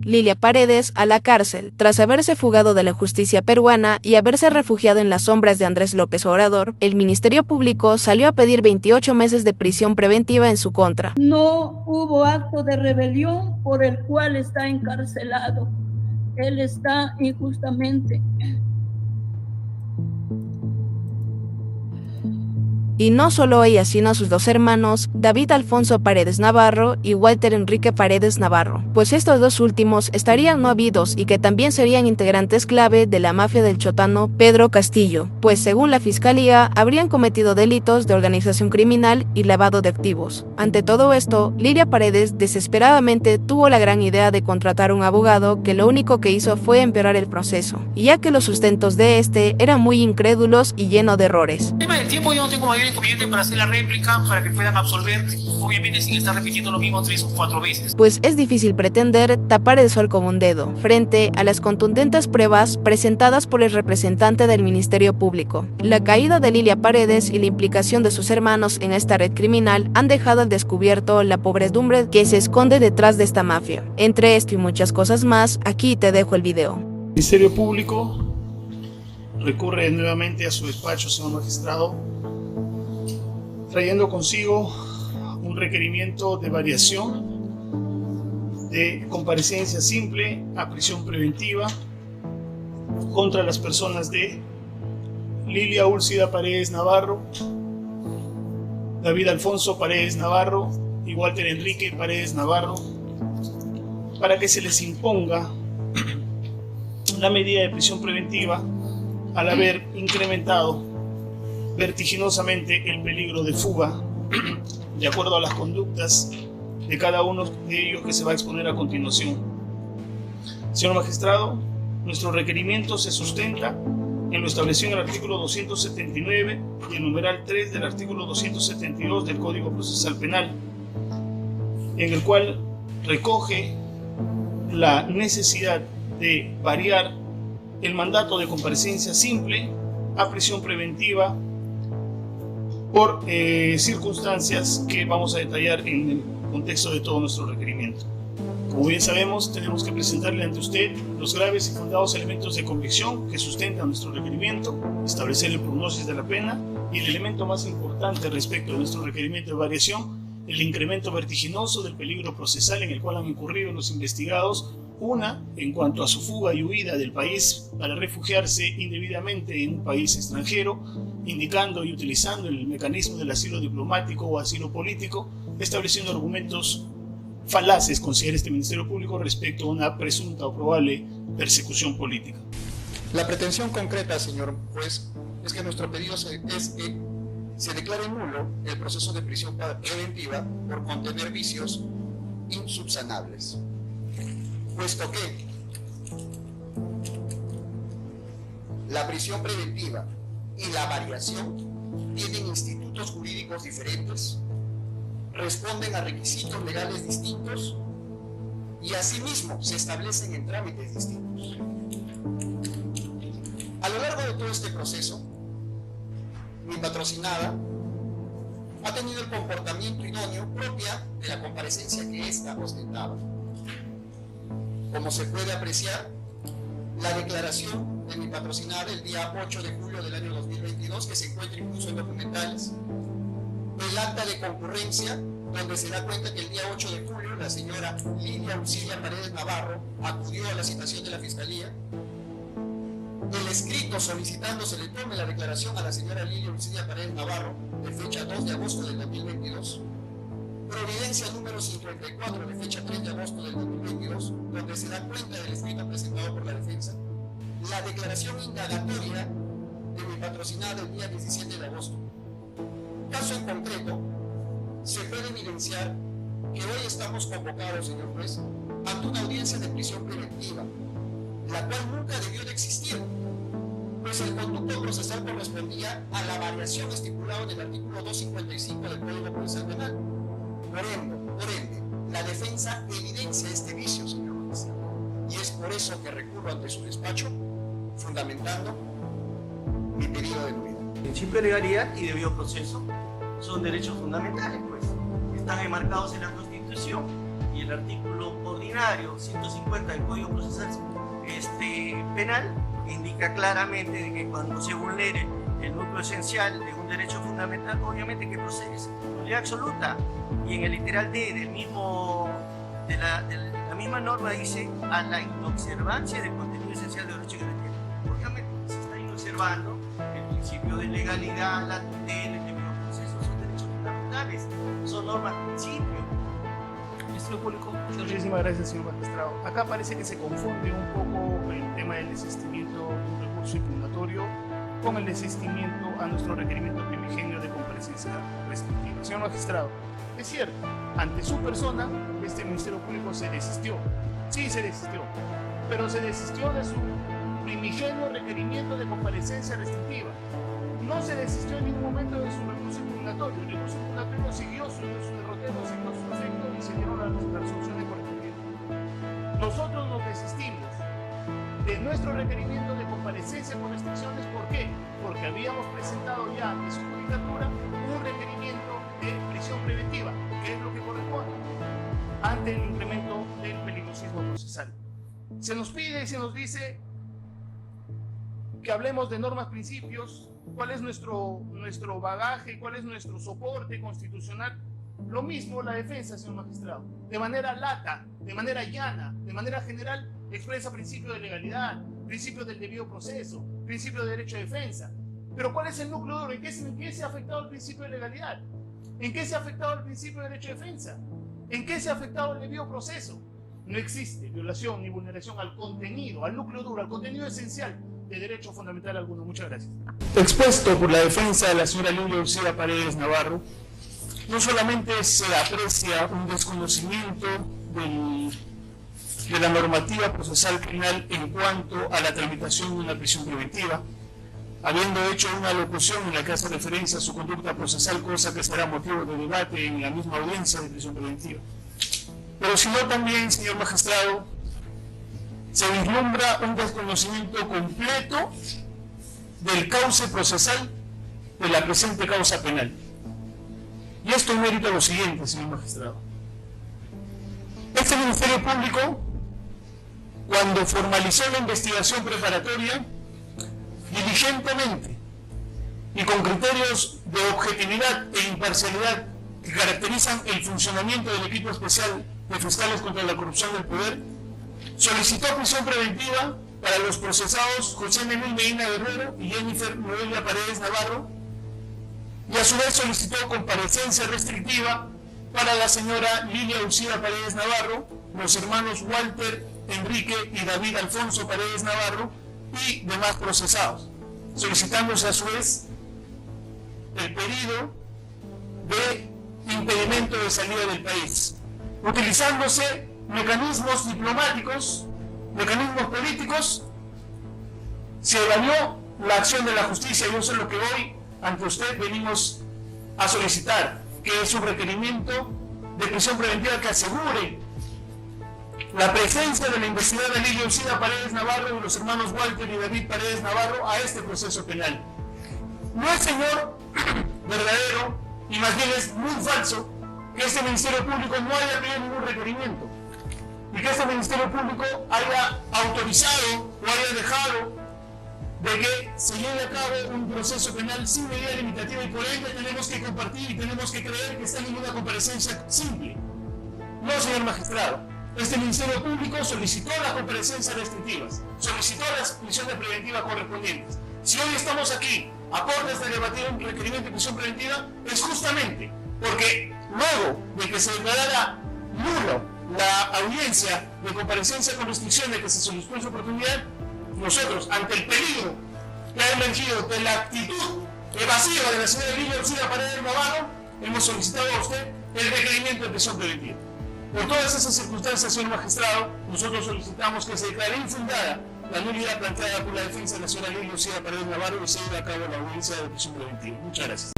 Lilia Paredes, a la cárcel, tras haberse fugado de la justicia peruana y haberse refugiado en las sombras de Andrés López Obrador. El Ministerio Público salió a pedir 28 meses de prisión preventiva en su contra. No hubo acto de rebelión por el cual está encarcelado. Él está injustamente. Y no solo ella, sino sus dos hermanos, David Alfonso Paredes Navarro y Walter Enrique Paredes Navarro, pues estos dos últimos estarían no habidos y que también serían integrantes clave de la mafia del chotano Pedro Castillo, pues según la fiscalía habrían cometido delitos de organización criminal y lavado de activos. Ante todo esto, Lilia Paredes desesperadamente tuvo la gran idea de contratar un abogado que lo único que hizo fue empeorar el proceso, ya que los sustentos de este eran muy incrédulos y lleno de errores. El tema del tiempo, yo no tengo mayor inconveniente para hacer la réplica, para que puedan absolver, obviamente sin estar repitiendo lo mismo 3 o 4 veces. Pues es difícil pretender tapar el sol con un dedo, frente a las contundentes pruebas presentadas por el representante del Ministerio Público. La caída de Lilia Paredes y la implicación de sus hermanos en esta red criminal han dejado al descubierto la pobredumbre que se esconde detrás de esta mafia. Entre esto y muchas cosas más, aquí te dejo el video. El Ministerio Público recurre nuevamente a su despacho, señor magistrado, trayendo consigo un requerimiento de variación de comparecencia simple a prisión preventiva contra las personas de Lilia Úlcida Paredes Navarro, David Alfonso Paredes Navarro y Walter Enrique Paredes Navarro, para que se les imponga la medida de prisión preventiva al haber incrementado vertiginosamente el peligro de fuga, de acuerdo a las conductas de cada uno de ellos que se va a exponer a continuación. Señor magistrado, nuestro requerimiento se sustenta en lo establecido en el artículo 279 y el numeral 3 del artículo 272 del Código Procesal Penal, en el cual recoge la necesidad de variar el mandato de comparecencia simple a prisión preventiva por circunstancias que vamos a detallar en el contexto de todo nuestro requerimiento. Como bien sabemos, tenemos que presentarle ante usted los graves y fundados elementos de convicción que sustentan nuestro requerimiento, establecer el prognosis de la pena y el elemento más importante respecto de nuestro requerimiento de variación, el incremento vertiginoso del peligro procesal en el cual han incurrido los investigados, una en cuanto a su fuga y huida del país para refugiarse indebidamente en un país extranjero, indicando y utilizando el mecanismo del asilo diplomático o asilo político, estableciendo argumentos falaces, considera este Ministerio Público, respecto a una presunta o probable persecución política. La pretensión concreta, señor juez, es que nuestro pedido es que se declare nulo el proceso de prisión preventiva por contener vicios insubsanables, puesto que la prisión preventiva y la variación tienen institutos jurídicos diferentes, responden a requisitos legales distintos y asimismo se establecen en trámites distintos. A lo largo de todo este proceso, mi patrocinada ha tenido el comportamiento idóneo propia de la comparecencia que ésta ostentaba. Como se puede apreciar, la declaración de mi patrocinada el día 8 de julio del año 2022, que se encuentra incluso en documentales, el acta de concurrencia, donde se da cuenta que el día 8 de julio la señora Lilia Úlcida Paredes Navarro acudió a la citación de la Fiscalía, el escrito solicitando se le tome la declaración a la señora Lilia Úlcida Paredes Navarro de fecha 2 de agosto del 2022, providencia número 54 de fecha 3 de agosto del 2022, donde se da cuenta del escrito presentado por la defensa, la declaración indagatoria de mi patrocinada el día 17 de agosto. Caso en concreto, se puede evidenciar que hoy estamos convocados, señor juez, ante una audiencia de prisión preventiva, la cual nunca debió de existir, pues el conducto procesal correspondía a la variación estipulada en el artículo 255 del Código Procesal Penal. Por ende, la defensa evidencia este vicio, señor juez, y es por eso que recurro ante su despacho, fundamentando mi pedido de nulidad. El principio de legalidad y debido proceso son derechos fundamentales, pues, están enmarcados en la Constitución y el artículo ordinario 150 del Código Procesal Penal indica claramente de que cuando se vulnere el núcleo esencial de un derecho fundamental, obviamente que procede nulidad absoluta. Y en el literal D de la misma norma dice a la inobservancia del contenido esencial del derecho que obviamente se está inobservando el principio de legalidad, la tutela, el debido proceso, son derechos fundamentales, son normas principio. Ministerio Público, muchísimas gracias, señor magistrado. Acá parece que se confunde un poco el tema del desistimiento de un recurso impugnatorio con el desistimiento a nuestro requerimiento primigenio de comparecencia restrictiva. Señor magistrado, es cierto, ante su persona, este Ministerio Público se desistió. Sí, se desistió, pero se desistió de su primigenio requerimiento de comparecencia restrictiva. No se desistió en ningún momento de su recurso impugnatorio. El recurso impugnatorio siguió su derrotero, siguió su efecto y se dieron las resoluciones correspondientes. Nosotros nos desistimos de nuestro requerimiento de comparecencia con restricciones. ¿Por qué? Porque habíamos presentado ya ante su judicatura un requerimiento de prisión preventiva, que es lo que corresponde ante el incremento del peligrosismo procesal. Se nos pide y se nos dice que hablemos de normas, principios, cuál es nuestro bagaje, cuál es nuestro soporte constitucional. Lo mismo la defensa, señor magistrado, de manera lata, de manera llana, de manera general, expresa principio de legalidad, principio del debido proceso, principio de derecho de defensa. Pero ¿cuál es el núcleo duro? ¿En qué se ha afectado el principio de legalidad? ¿En qué se ha afectado el principio de derecho de defensa? ¿En qué se ha afectado el debido proceso? No existe violación ni vulneración al contenido, al núcleo duro, al contenido esencial de derecho fundamental alguno. Muchas gracias. Expuesto por la defensa de la señora Lilia Uceda Paredes Navarro, no solamente se aprecia un desconocimiento de la normativa procesal penal en cuanto a la tramitación de una prisión preventiva, habiendo hecho una locución en la que hace referencia a su conducta procesal, cosa que será motivo de debate en la misma audiencia de prisión preventiva, pero sino también, señor magistrado, se vislumbra un desconocimiento completo del cauce procesal de la presente causa penal. Y esto merita lo siguiente, señor magistrado. Este Ministerio Público, cuando formalizó la investigación preparatoria, diligentemente y con criterios de objetividad e imparcialidad que caracterizan el funcionamiento del equipo especial de fiscales contra la corrupción del poder, solicitó prisión preventiva para los procesados José Manuel Medina Guerrero y Jennifer Noelia Paredes Navarro, y a su vez solicitó comparecencia restrictiva para la señora Lilia Uceda Paredes Navarro, los hermanos Walter Enrique y David Alfonso Paredes Navarro y demás procesados, solicitándose a su vez el pedido de impedimento de salida del país, utilizándose mecanismos diplomáticos, mecanismos políticos. Se evaluó la acción de la justicia y eso es lo que hoy ante usted venimos a solicitar, que es un requerimiento de prisión preventiva que asegure la presencia de la investigada Lilia Uceda Paredes Navarro y los hermanos Walter y David Paredes Navarro a este proceso penal. No es, señor, verdadero, y más bien es muy falso, que este Ministerio Público no haya pedido ningún requerimiento y que este Ministerio Público haya autorizado o haya dejado de que se lleve a cabo un proceso penal sin medida limitativa, y por ende tenemos que compartir y tenemos que creer que está en una comparecencia simple. No, señor magistrado, este Ministerio Público solicitó las comparecencias restrictivas, solicitó las prisiones preventivas correspondientes. Si hoy estamos aquí a puertas de debatir un requerimiento de prisión preventiva, es justamente porque luego de que se declarara nulo la audiencia de comparecencia con restricción de que se solicitó en su oportunidad, nosotros, ante el peligro que ha emergido de la actitud evasiva de la señora Lilia Uceda Paredes Navarro, hemos solicitado a usted el requerimiento de prisión preventiva. Por todas esas circunstancias, señor magistrado, nosotros solicitamos que se declare infundada la nulidad planteada por la defensa de la señora Lilia Uceda Paredes Navarro y se lleve a cabo la audiencia de prisión preventiva. Muchas gracias.